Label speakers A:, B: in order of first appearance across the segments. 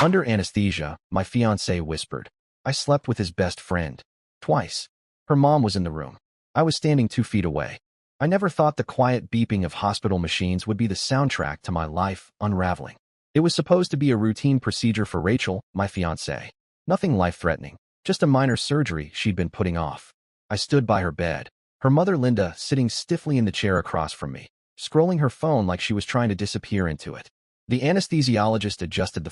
A: Under anesthesia, my fiancé whispered. I slept with his best friend. Twice. Her mom was in the room. I was standing 2 feet away. I never thought the quiet beeping of hospital machines would be the soundtrack to my life unraveling. It was supposed to be a routine procedure for Rachel, my fiancé. Nothing life-threatening, just a minor surgery she'd been putting off. I stood by her bed, her mother Linda sitting stiffly in the chair across from me, scrolling her phone like she was trying to disappear into it. The anesthesiologist adjusted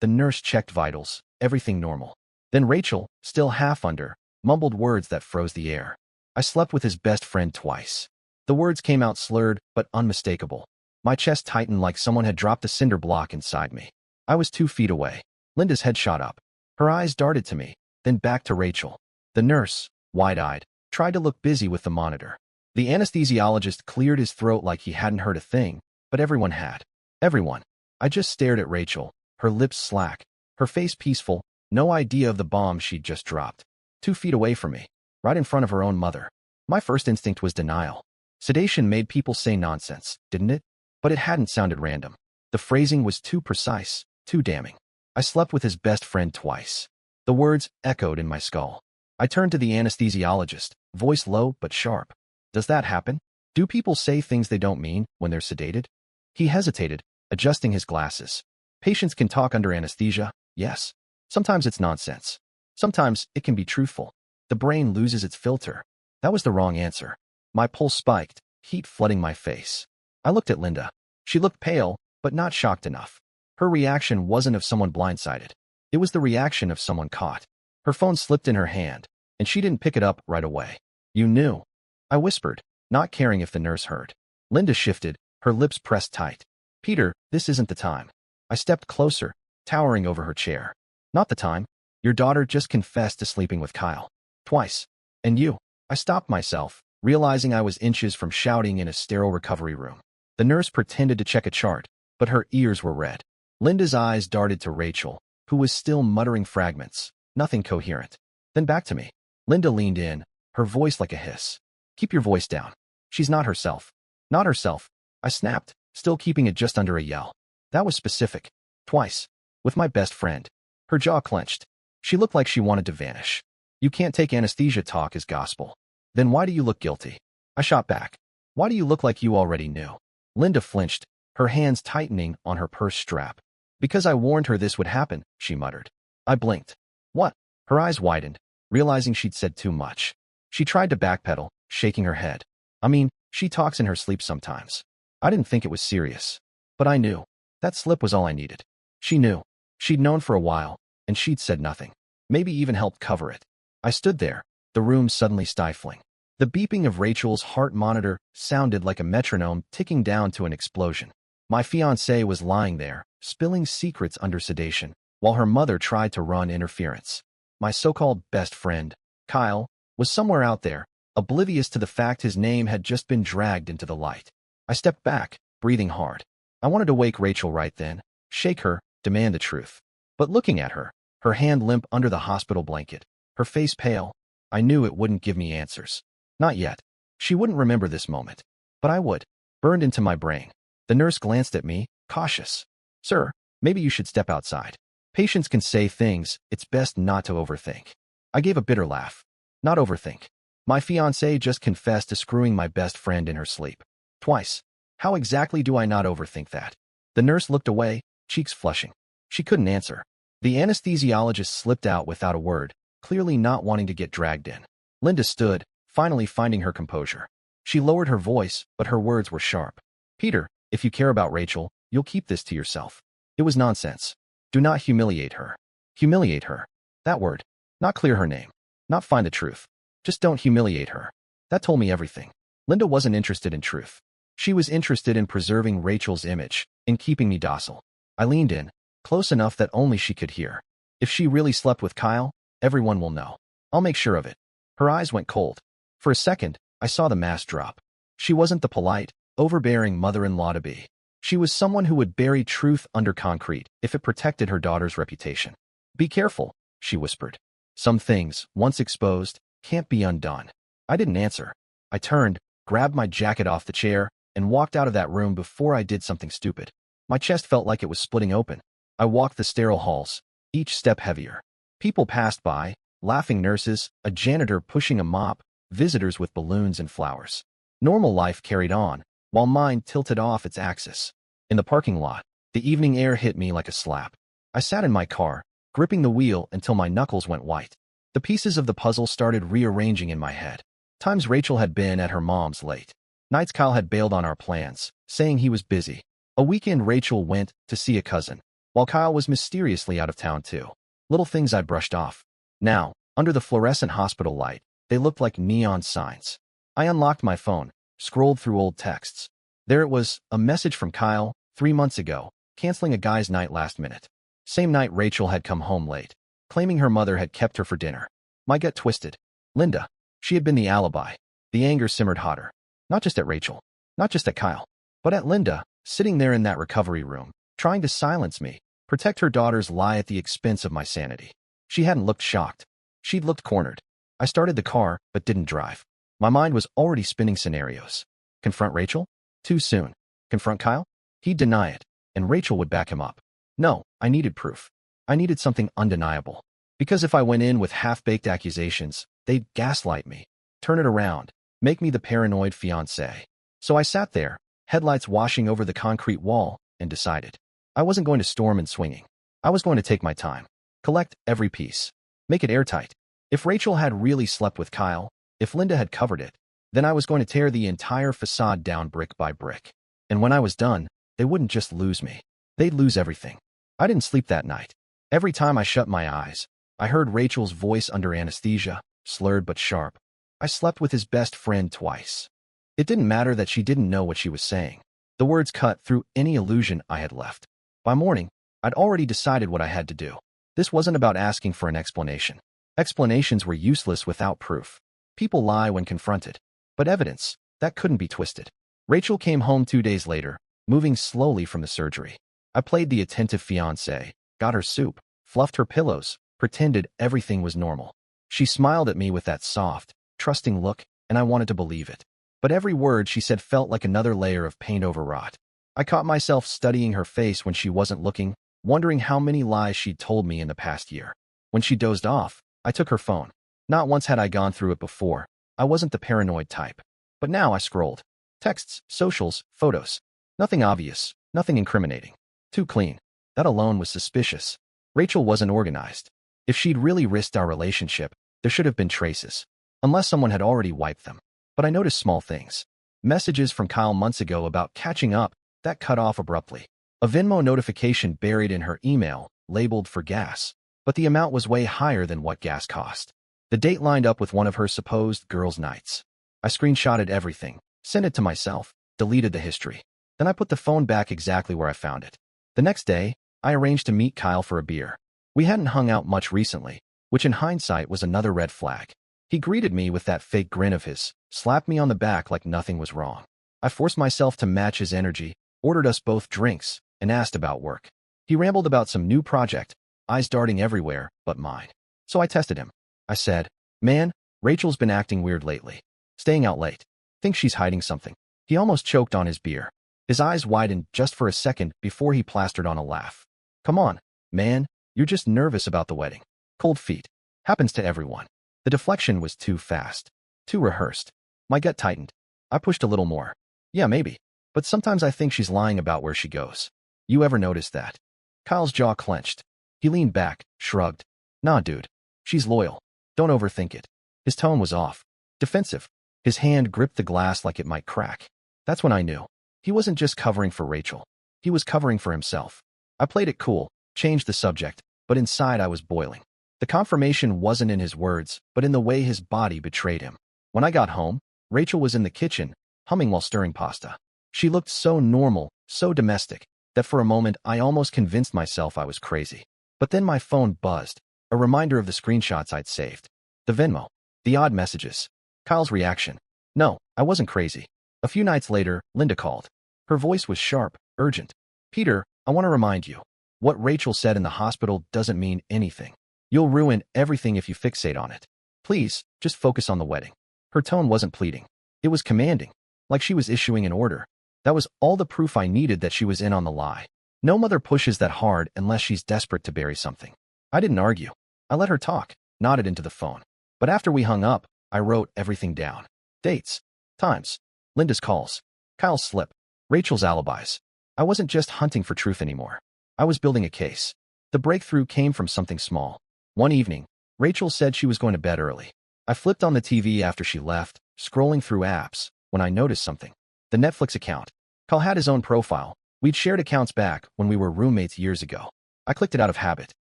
A: the nurse checked vitals, everything normal. Then Rachel, still half under, mumbled words that froze the air. I slept with his best friend twice. The words came out slurred, but unmistakable. My chest tightened like someone had dropped a cinder block inside me. I was 2 feet away. Linda's head shot up. Her eyes darted to me, then back to Rachel. The nurse, wide-eyed, tried to look busy with the monitor. The anesthesiologist cleared his throat like he hadn't heard a thing, but everyone had. Everyone. I just stared at Rachel, her lips slack, her face peaceful, no idea of the bomb she'd just dropped. 2 feet away from me, right in front of her own mother. My first instinct was denial. Sedation made people say nonsense, didn't it? But it hadn't sounded random. The phrasing was too precise, too damning. I slept with his best friend twice. The words echoed in my skull. I turned to the anesthesiologist, voice low but sharp. Does that happen? Do people say things they don't mean when they're sedated? He hesitated, adjusting his glasses. Patients can talk under anesthesia, yes. Sometimes it's nonsense. Sometimes it can be truthful. The brain loses its filter. That was the wrong answer. My pulse spiked, heat flooding my face. I looked at Linda. She looked pale, but not shocked enough. Her reaction wasn't of someone blindsided. It was the reaction of someone caught. Her phone slipped in her hand, and she didn't pick it up right away. You knew. I whispered, not caring if the nurse heard. Linda shifted, her lips pressed tight. Peter, this isn't the time. I stepped closer, towering over her chair. Not the time. Your daughter just confessed to sleeping with Kyle. Twice. And you. I stopped myself, realizing I was inches from shouting in a sterile recovery room. The nurse pretended to check a chart, but her ears were red. Linda's eyes darted to Rachel, who was still muttering fragments, nothing coherent. Then back to me. Linda leaned in, her voice like a hiss. Keep your voice down. She's not herself. Not herself. I snapped, still keeping it just under a yell. That was specific. Twice. With my best friend. Her jaw clenched. She looked like she wanted to vanish. You can't take anesthesia talk as gospel. Then why do you look guilty? I shot back. Why do you look like you already knew? Linda flinched, her hands tightening on her purse strap. Because I warned her this would happen, she muttered. I blinked. What? Her eyes widened, realizing she'd said too much. She tried to backpedal, shaking her head. I mean, she talks in her sleep sometimes. I didn't think it was serious. But I knew. That slip was all I needed. She knew. She'd known for a while, and she'd said nothing. Maybe even helped cover it. I stood there, the room suddenly stifling. The beeping of Rachel's heart monitor sounded like a metronome ticking down to an explosion. My fiancée was lying there, spilling secrets under sedation, while her mother tried to run interference. My so-called best friend, Kyle, was somewhere out there, oblivious to the fact his name had just been dragged into the light. I stepped back, breathing hard. I wanted to wake Rachel right then, shake her, demand the truth. But looking at her, her hand limp under the hospital blanket, her face pale, I knew it wouldn't give me answers. Not yet. She wouldn't remember this moment. But I would. Burned into my brain. The nurse glanced at me, cautious. Sir, maybe you should step outside. Patients can say things, it's best not to overthink. I gave a bitter laugh. Not overthink. My fiancée just confessed to screwing my best friend in her sleep. Twice. How exactly do I not overthink that? The nurse looked away, cheeks flushing. She couldn't answer. The anesthesiologist slipped out without a word, clearly not wanting to get dragged in. Linda stood, finally finding her composure. She lowered her voice, but her words were sharp. Peter, if you care about Rachel, you'll keep this to yourself. It was nonsense. Do not humiliate her. Humiliate her. That word. Not clear her name. Not find the truth. Just don't humiliate her. That told me everything. Linda wasn't interested in truth. She was interested in preserving Rachel's image, in keeping me docile. I leaned in, close enough that only she could hear. If she really slept with Kyle, everyone will know. I'll make sure of it. Her eyes went cold. For a second, I saw the mask drop. She wasn't the polite, overbearing mother-in-law to be. She was someone who would bury truth under concrete if it protected her daughter's reputation. Be careful, she whispered. Some things, once exposed, can't be undone. I didn't answer. I turned, grabbed my jacket off the chair, and walked out of that room before I did something stupid. My chest felt like it was splitting open. I walked the sterile halls, each step heavier. People passed by, laughing nurses, a janitor pushing a mop, visitors with balloons and flowers. Normal life carried on, while mine tilted off its axis. In the parking lot, the evening air hit me like a slap. I sat in my car, gripping the wheel until my knuckles went white. The pieces of the puzzle started rearranging in my head. Times Rachel had been at her mom's late. Nights Kyle had bailed on our plans, saying he was busy. A weekend Rachel went to see a cousin, while Kyle was mysteriously out of town too. Little things I brushed off. Now, under the fluorescent hospital light, they looked like neon signs. I unlocked my phone, scrolled through old texts. There it was, a message from Kyle, 3 months ago, canceling a guy's night last minute. Same night Rachel had come home late, claiming her mother had kept her for dinner. My gut twisted. Linda. She had been the alibi. The anger simmered hotter. Not just at Rachel, not just at Kyle, but at Linda, sitting there in that recovery room, trying to silence me, protect her daughter's lie at the expense of my sanity. She hadn't looked shocked. She'd looked cornered. I started the car, but didn't drive. My mind was already spinning scenarios. Confront Rachel? Too soon. Confront Kyle? He'd deny it, and Rachel would back him up. No, I needed proof. I needed something undeniable. Because if I went in with half-baked accusations, they'd gaslight me, turn it around, make me the paranoid fiancé. So I sat there, headlights washing over the concrete wall, and decided. I wasn't going to storm and swinging. I was going to take my time, collect every piece, make it airtight. If Rachel had really slept with Kyle, if Linda had covered it, then I was going to tear the entire facade down brick by brick. And when I was done, they wouldn't just lose me. They'd lose everything. I didn't sleep that night. Every time I shut my eyes, I heard Rachel's voice under anesthesia, slurred but sharp. I slept with his best friend twice. It didn't matter that she didn't know what she was saying. The words cut through any illusion I had left. By morning, I'd already decided what I had to do. This wasn't about asking for an explanation. Explanations were useless without proof. People lie when confronted. But evidence, that couldn't be twisted. Rachel came home 2 days later, moving slowly from the surgery. I played the attentive fiancé, got her soup, fluffed her pillows, pretended everything was normal. She smiled at me with that soft, trusting look, and I wanted to believe it. But every word she said felt like another layer of paint overwrought. I caught myself studying her face when she wasn't looking, wondering how many lies she'd told me in the past year. When she dozed off, I took her phone. Not once had I gone through it before. I wasn't the paranoid type. But now I scrolled. Texts, socials, photos. Nothing obvious, nothing incriminating. Too clean. That alone was suspicious. Rachel wasn't organized. If she'd really risked our relationship, there should have been traces. Unless someone had already wiped them. But I noticed small things. Messages from Kyle months ago about catching up, that cut off abruptly. A Venmo notification buried in her email, labeled for gas. But the amount was way higher than what gas cost. The date lined up with one of her supposed girls' nights. I screenshotted everything, sent it to myself, deleted the history. Then I put the phone back exactly where I found it. The next day, I arranged to meet Kyle for a beer. We hadn't hung out much recently, which in hindsight was another red flag. He greeted me with that fake grin of his, slapped me on the back like nothing was wrong. I forced myself to match his energy, ordered us both drinks, and asked about work. He rambled about some new project, eyes darting everywhere but mine. So I tested him. I said, "Man, Rachel's been acting weird lately. Staying out late. Think she's hiding something." He almost choked on his beer. His eyes widened just for a second before he plastered on a laugh. "Come on, man, you're just nervous about the wedding. Cold feet. Happens to everyone." The deflection was too fast, too rehearsed. My gut tightened. I pushed a little more. "Yeah, maybe. But sometimes I think she's lying about where she goes. You ever notice that?" Kyle's jaw clenched. He leaned back, shrugged. "Nah, dude. She's loyal. Don't overthink it." His tone was off. Defensive. His hand gripped the glass like it might crack. That's when I knew. He wasn't just covering for Rachel. He was covering for himself. I played it cool, changed the subject, but inside I was boiling. The confirmation wasn't in his words, but in the way his body betrayed him. When I got home, Rachel was in the kitchen, humming while stirring pasta. She looked so normal, so domestic, that for a moment I almost convinced myself I was crazy. But then my phone buzzed, a reminder of the screenshots I'd saved. The Venmo. The odd messages. Kyle's reaction. No, I wasn't crazy. A few nights later, Linda called. Her voice was sharp, urgent. "Peter, I want to remind you. What Rachel said in the hospital doesn't mean anything. You'll ruin everything if you fixate on it. Please, just focus on the wedding." Her tone wasn't pleading. It was commanding, like she was issuing an order. That was all the proof I needed that she was in on the lie. No mother pushes that hard unless she's desperate to bury something. I didn't argue. I let her talk, nodded into the phone. But after we hung up, I wrote everything down. Dates, times, Linda's calls, Kyle's slip, Rachel's alibis. I wasn't just hunting for truth anymore. I was building a case. The breakthrough came from something small. One evening, Rachel said she was going to bed early. I flipped on the TV after she left, scrolling through apps, when I noticed something. The Netflix account. Kyle had his own profile. We'd shared accounts back when we were roommates years ago. I clicked it out of habit.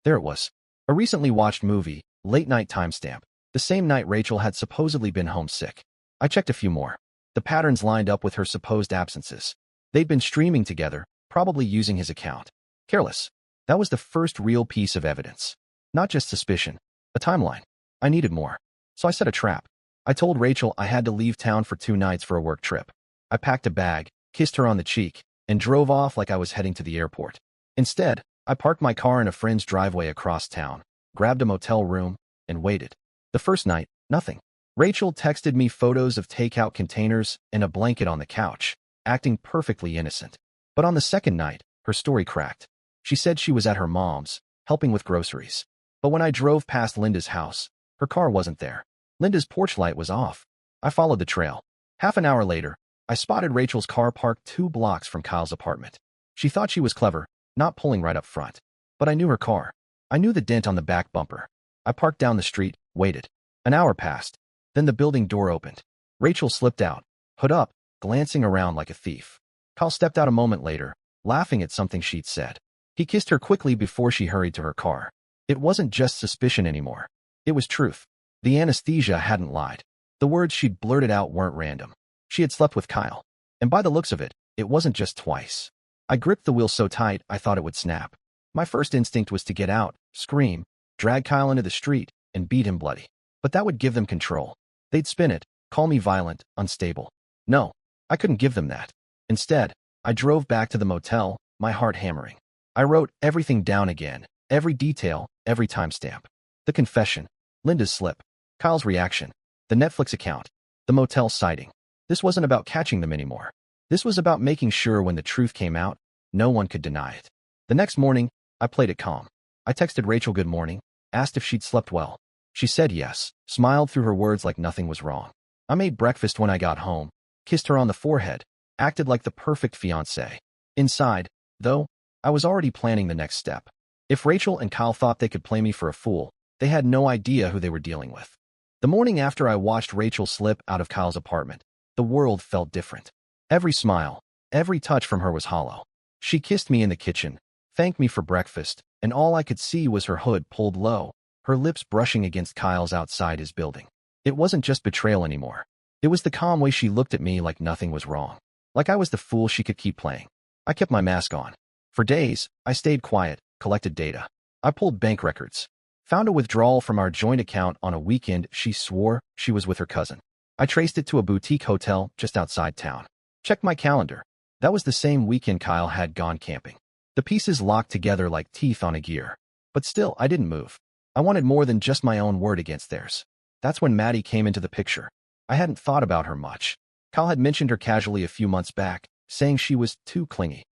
A: There it was. A recently watched movie, late night timestamp. The same night Rachel had supposedly been homesick. I checked a few more. The patterns lined up with her supposed absences. They'd been streaming together, probably using his account. Careless. That was the first real piece of evidence. Not just suspicion. A timeline. I needed more. So I set a trap. I told Rachel I had to leave town for 2 nights for a work trip. I packed a bag, kissed her on the cheek, and drove off like I was heading to the airport. Instead, I parked my car in a friend's driveway across town, grabbed a motel room, and waited. The first night, nothing. Rachel texted me photos of takeout containers and a blanket on the couch, acting perfectly innocent. But on the second night, her story cracked. She said she was at her mom's, helping with groceries. But when I drove past Linda's house, her car wasn't there. Linda's porch light was off. I followed the trail. Half an hour later, I spotted Rachel's car parked 2 blocks from Kyle's apartment. She thought she was clever, not pulling right up front. But I knew her car. I knew the dent on the back bumper. I parked down the street, waited. An hour passed. Then the building door opened. Rachel slipped out, hood up, glancing around like a thief. Kyle stepped out a moment later, laughing at something she'd said. He kissed her quickly before she hurried to her car. It wasn't just suspicion anymore. It was truth. The anesthesia hadn't lied. The words she'd blurted out weren't random. She had slept with Kyle. And by the looks of it, it wasn't just twice. I gripped the wheel so tight I thought it would snap. My first instinct was to get out, scream, drag Kyle into the street, and beat him bloody. But that would give them control. They'd spin it, call me violent, unstable. No, I couldn't give them that. Instead, I drove back to the motel, my heart hammering. I wrote everything down again, every detail, every timestamp. The confession, Linda's slip, Kyle's reaction, the Netflix account, the motel sighting. This wasn't about catching them anymore. This was about making sure when the truth came out, no one could deny it. The next morning, I played it calm. I texted Rachel good morning, asked if she'd slept well. She said yes, smiled through her words like nothing was wrong. I made breakfast when I got home, kissed her on the forehead, acted like the perfect fiancé. Inside, though, I was already planning the next step. If Rachel and Kyle thought they could play me for a fool, they had no idea who they were dealing with. The morning after I watched Rachel slip out of Kyle's apartment, the world felt different. Every smile, every touch from her was hollow. She kissed me in the kitchen, thanked me for breakfast, and all I could see was her hood pulled low, her lips brushing against Kyle's outside his building. It wasn't just betrayal anymore. It was the calm way she looked at me like nothing was wrong. Like I was the fool she could keep playing. I kept my mask on. For days, I stayed quiet, collected data. I pulled bank records. Found a withdrawal from our joint account on a weekend she swore she was with her cousin. I traced it to a boutique hotel just outside town. Checked my calendar. That was the same weekend Kyle had gone camping. The pieces locked together like teeth on a gear. But still, I didn't move. I wanted more than just my own word against theirs. That's when Maddie came into the picture. I hadn't thought about her much. Kyle had mentioned her casually a few months back, saying she was too clingy.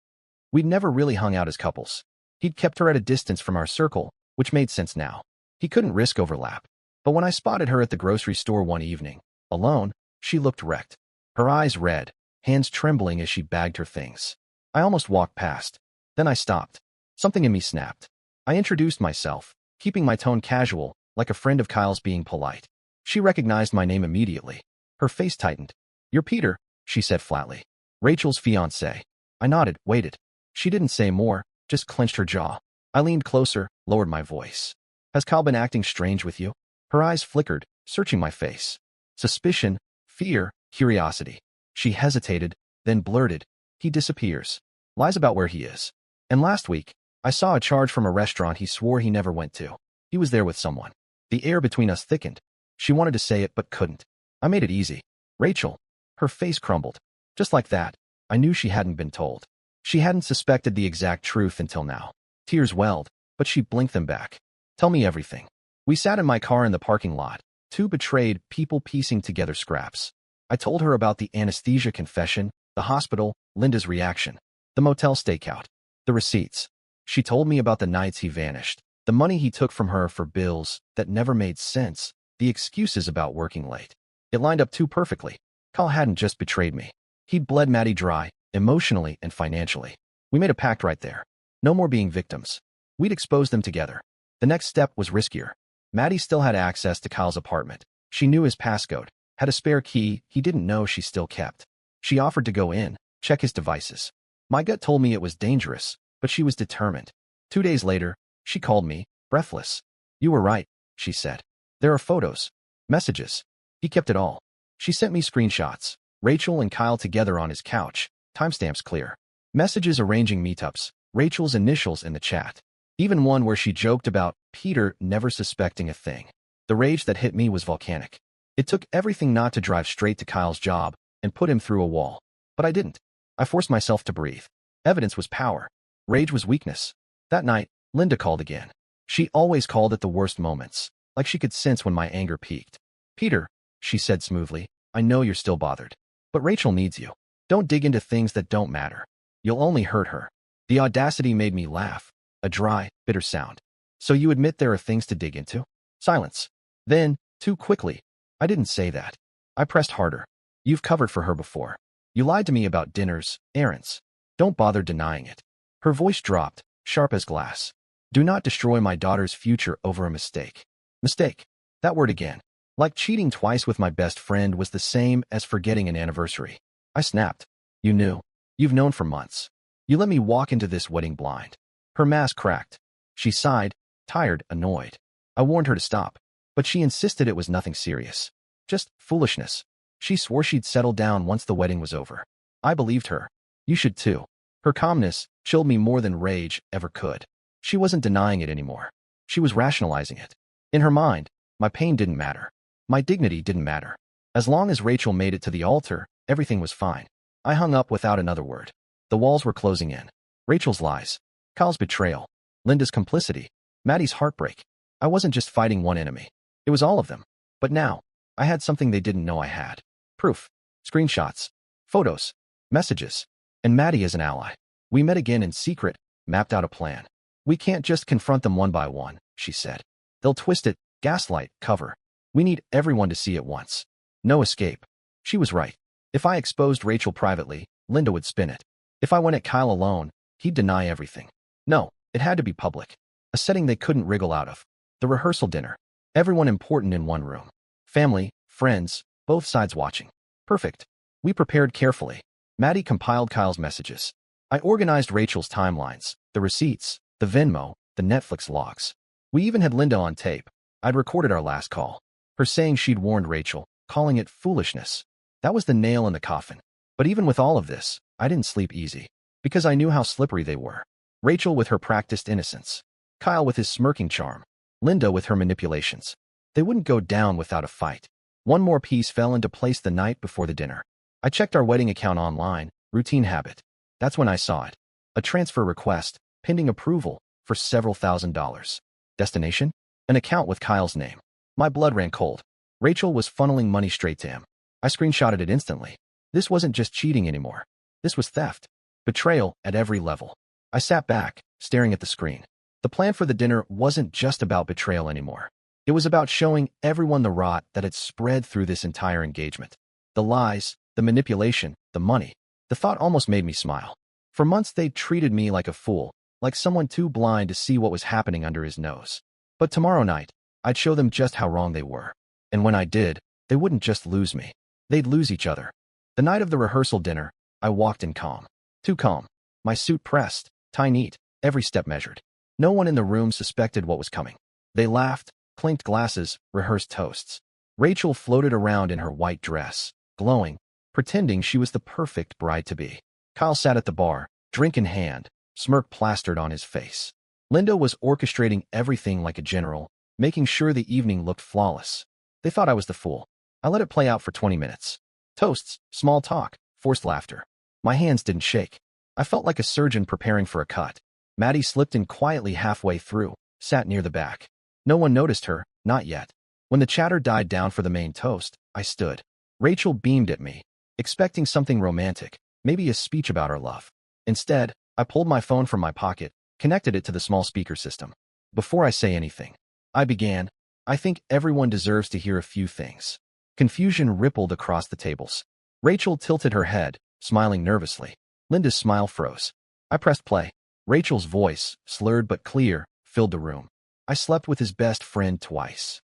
A: We'd never really hung out as couples. He'd kept her at a distance from our circle, which made sense now. He couldn't risk overlap. But when I spotted her at the grocery store one evening, alone, she looked wrecked. Her eyes red, hands trembling as she bagged her things. I almost walked past. Then I stopped. Something in me snapped. I introduced myself, keeping my tone casual, like a friend of Kyle's being polite. She recognized my name immediately. Her face tightened. "You're Peter," she said flatly. "Rachel's fiancé." I nodded, waited. She didn't say more, just clenched her jaw. I leaned closer, lowered my voice. "Has Kyle been acting strange with you?" Her eyes flickered, searching my face. Suspicion, fear, curiosity. She hesitated, then blurted, "He disappears. Lies about where he is. And last week, I saw a charge from a restaurant he swore he never went to. He was there with someone." The air between us thickened. She wanted to say it but couldn't. I made it easy. "Rachel." Her face crumbled. Just like that, I knew she hadn't been told. She hadn't suspected the exact truth until now. Tears welled, but she blinked them back. "Tell me everything." We sat in my car in the parking lot, 2 betrayed people piecing together scraps. I told her about the anesthesia confession, the hospital, Linda's reaction, the motel stakeout. The receipts. She told me about the nights he vanished, the money he took from her for bills that never made sense, the excuses about working late. It lined up too perfectly. Kyle hadn't just betrayed me. He'd bled Maddie dry, emotionally and financially. We made a pact right there. No more being victims. We'd expose them together. The next step was riskier. Maddie still had access to Kyle's apartment. She knew his passcode, had a spare key he didn't know she still kept. She offered to go in, check his devices. My gut told me it was dangerous, but she was determined. 2 days later, she called me, breathless. "You were right," she said. "There are photos, messages. He kept it all." She sent me screenshots. Rachel and Kyle together on his couch, timestamps clear. Messages arranging meetups, Rachel's initials in the chat. Even one where she joked about Peter never suspecting a thing. The rage that hit me was volcanic. It took everything not to drive straight to Kyle's job and put him through a wall. But I didn't. I forced myself to breathe. Evidence was power. Rage was weakness. That night, Linda called again. She always called at the worst moments, like she could sense when my anger peaked. "Peter," she said smoothly, "I know you're still bothered. But Rachel needs you. Don't dig into things that don't matter. You'll only hurt her." The audacity made me laugh. A dry, bitter sound. "So you admit there are things to dig into?" Silence. Then, too quickly, "I didn't say that." I pressed harder. "You've covered for her before. You lied to me about dinners, errands. Don't bother denying it." Her voice dropped, sharp as glass. "Do not destroy my daughter's future over a mistake." Mistake. That word again. Like cheating twice with my best friend was the same as forgetting an anniversary. I snapped. "You knew. You've known for months. You let me walk into this wedding blind." Her mask cracked. She sighed, tired, annoyed. I warned her to stop, but she insisted it was nothing serious. Just foolishness. She swore she'd settle down once the wedding was over. I believed her. You should too. Her calmness chilled me more than rage ever could. She wasn't denying it anymore. She was rationalizing it. In her mind, my pain didn't matter. My dignity didn't matter. As long as Rachel made it to the altar, everything was fine. I hung up without another word. The walls were closing in. Rachel's lies. Kyle's betrayal. Linda's complicity. Maddie's heartbreak. I wasn't just fighting one enemy. It was all of them. But now, I had something they didn't know I had. Proof. Screenshots. Photos. Messages. And Maddie as an ally. We met again in secret, mapped out a plan. "We can't just confront them one by one," she said. "They'll twist it, gaslight, cover. We need everyone to see at once. No escape." She was right. If I exposed Rachel privately, Linda would spin it. If I went at Kyle alone, he'd deny everything. No, it had to be public. A setting they couldn't wriggle out of. The rehearsal dinner. Everyone important in one room. Family, friends, both sides watching. Perfect. We prepared carefully. Maddie compiled Kyle's messages. I organized Rachel's timelines, the receipts, the Venmo, the Netflix logs. We even had Linda on tape. I'd recorded our last call. Her saying she'd warned Rachel, calling it foolishness. That was the nail in the coffin. But even with all of this, I didn't sleep easy. Because I knew how slippery they were. Rachel with her practiced innocence. Kyle with his smirking charm. Linda with her manipulations. They wouldn't go down without a fight. One more piece fell into place the night before the dinner. I checked our wedding account online, routine habit. That's when I saw it. A transfer request, pending approval, for several $1,000s. Destination? An account with Kyle's name. My blood ran cold. Rachel was funneling money straight to him. I screenshotted it instantly. This wasn't just cheating anymore. This was theft. Betrayal at every level. I sat back, staring at the screen. The plan for the dinner wasn't just about betrayal anymore. It was about showing everyone the rot that had spread through this entire engagement. The lies, the manipulation, the money. The thought almost made me smile. For months they'd treated me like a fool, like someone too blind to see what was happening under his nose. But tomorrow night, I'd show them just how wrong they were. And when I did, they wouldn't just lose me. They'd lose each other. The night of the rehearsal dinner, I walked in calm. Too calm. My suit pressed, tie neat, every step measured. No one in the room suspected what was coming. They laughed, clinked glasses, rehearsed toasts. Rachel floated around in her white dress, glowing, pretending she was the perfect bride-to-be. Kyle sat at the bar, drink in hand, smirk plastered on his face. Linda was orchestrating everything like a general, making sure the evening looked flawless. They thought I was the fool. I let it play out for 20 minutes. Toasts, small talk, forced laughter. My hands didn't shake. I felt like a surgeon preparing for a cut. Maddie slipped in quietly halfway through, sat near the back. No one noticed her, not yet. When the chatter died down for the main toast, I stood. Rachel beamed at me, expecting something romantic, maybe a speech about her love. Instead, I pulled my phone from my pocket, connected it to the small speaker system. Before I say anything, I began, I think everyone deserves to hear a few things. Confusion rippled across the tables. Rachel tilted her head, smiling nervously. Linda's smile froze. I pressed play. Rachel's voice, slurred but clear, filled the room. I slept with his best friend twice.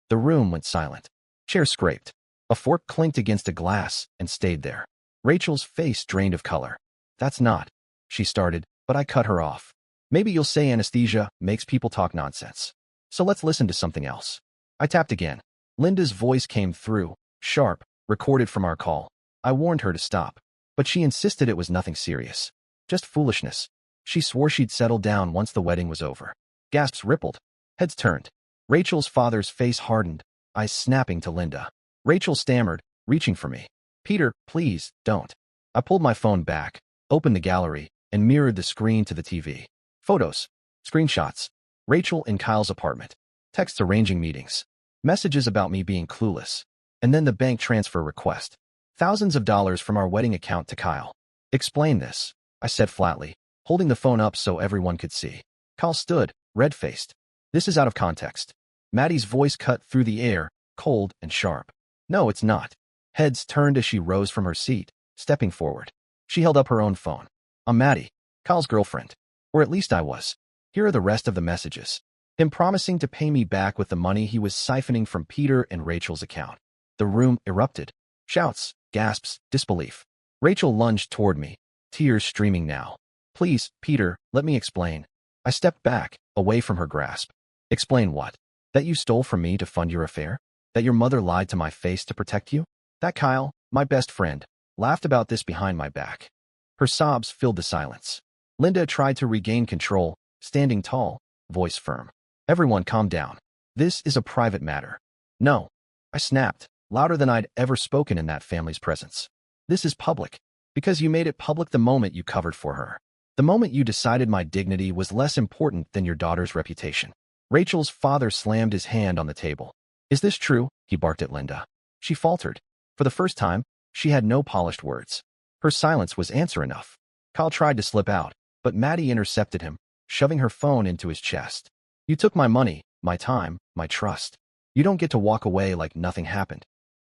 A: The room went silent. Chairs scraped. A fork clinked against a glass and stayed there. Rachel's face drained of color. That's not, she started, but I cut her off. Maybe you'll say anesthesia makes people talk nonsense. So let's listen to something else. I tapped again. Linda's voice came through, sharp, recorded from our call. I warned her to stop, but she insisted it was nothing serious. Just foolishness. She swore she'd settle down once the wedding was over. Gasps rippled. Heads turned. Rachel's father's face hardened, eyes snapping to Linda. Rachel stammered, reaching for me. Peter, please, don't. I pulled my phone back, opened the gallery, and mirrored the screen to the TV. Photos. Screenshots. Rachel in Kyle's apartment. Texts arranging meetings. Messages about me being clueless. And then the bank transfer request. Thousands of dollars from our wedding account to Kyle. Explain this, I said flatly, holding the phone up so everyone could see. Kyle stood, red-faced. This is out of context. Maddie's voice cut through the air, cold and sharp. No, it's not. Heads turned as she rose from her seat, stepping forward. She held up her own phone. I'm Maddie, Kyle's girlfriend. Or at least I was. Here are the rest of the messages. Him promising to pay me back with the money he was siphoning from Peter and Rachel's account. The room erupted. Shouts, gasps, disbelief. Rachel lunged toward me, tears streaming now. Please, Peter, let me explain. I stepped back, away from her grasp. Explain what? That you stole from me to fund your affair? That your mother lied to my face to protect you? That Kyle, my best friend, laughed about this behind my back. Her sobs filled the silence. Linda tried to regain control, standing tall, voice firm. Everyone calm down. This is a private matter. No. I snapped, louder than I'd ever spoken in that family's presence. This is public. Because you made it public the moment you covered for her. The moment you decided my dignity was less important than your daughter's reputation. Rachel's father slammed his hand on the table. Is this true? He barked at Linda. She faltered. For the first time, she had no polished words. Her silence was answer enough. Kyle tried to slip out, but Maddie intercepted him, shoving her phone into his chest. You took my money, my time, my trust. You don't get to walk away like nothing happened.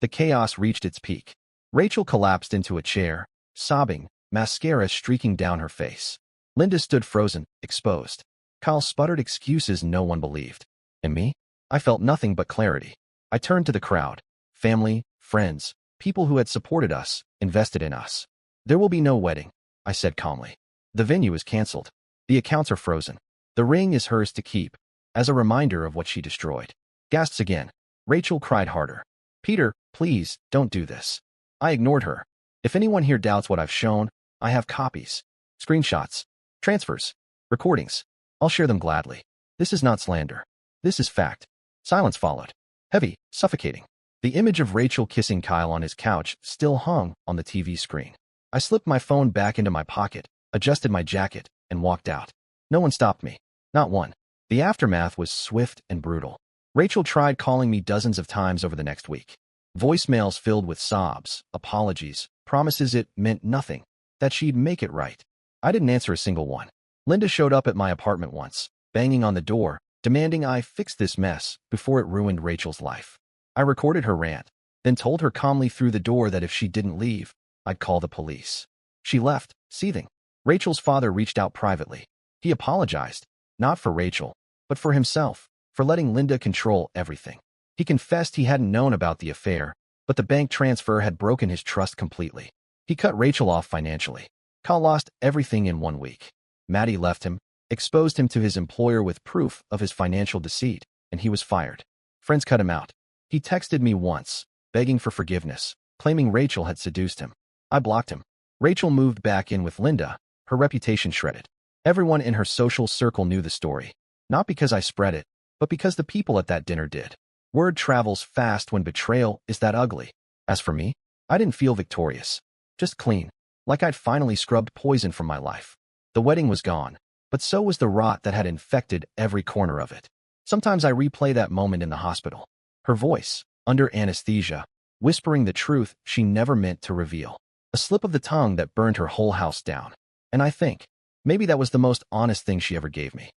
A: The chaos reached its peak. Rachel collapsed into a chair, sobbing, mascara streaking down her face. Linda stood frozen, exposed. Kyle sputtered excuses no one believed. And me? I felt nothing but clarity. I turned to the crowd. Family, friends, people who had supported us, invested in us. There will be no wedding, I said calmly. The venue is canceled. The accounts are frozen. The ring is hers to keep, as a reminder of what she destroyed. Gasps again. Rachel cried harder. Peter, please, don't do this. I ignored her. If anyone here doubts what I've shown, I have copies. Screenshots. Transfers. Recordings. I'll share them gladly. This is not slander. This is fact. Silence followed. Heavy, suffocating. The image of Rachel kissing Kyle on his couch still hung on the TV screen. I slipped my phone back into my pocket, adjusted my jacket, and walked out. No one stopped me. Not one. The aftermath was swift and brutal. Rachel tried calling me dozens of times over the next week. Voicemails filled with sobs, apologies, promises it meant nothing, that she'd make it right. I didn't answer a single one. Linda showed up at my apartment once, banging on the door, demanding I fix this mess before it ruined Rachel's life. I recorded her rant, then told her calmly through the door that if she didn't leave, I'd call the police. She left, seething. Rachel's father reached out privately. He apologized, not for Rachel, but for himself, for letting Linda control everything. He confessed he hadn't known about the affair, but the bank transfer had broken his trust completely. He cut Rachel off financially. Kyle lost everything in 1 week. Maddie left him, exposed him to his employer with proof of his financial deceit, and he was fired. Friends cut him out. He texted me once, begging for forgiveness, claiming Rachel had seduced him. I blocked him. Rachel moved back in with Linda, her reputation shredded. Everyone in her social circle knew the story. Not because I spread it, but because the people at that dinner did. Word travels fast when betrayal is that ugly. As for me, I didn't feel victorious. Just clean, like I'd finally scrubbed poison from my life. The wedding was gone, but so was the rot that had infected every corner of it. Sometimes I replay that moment in the hospital. Her voice, under anesthesia, whispering the truth she never meant to reveal. A slip of the tongue that burned her whole house down. And I think, Maybe that was the most honest thing she ever gave me.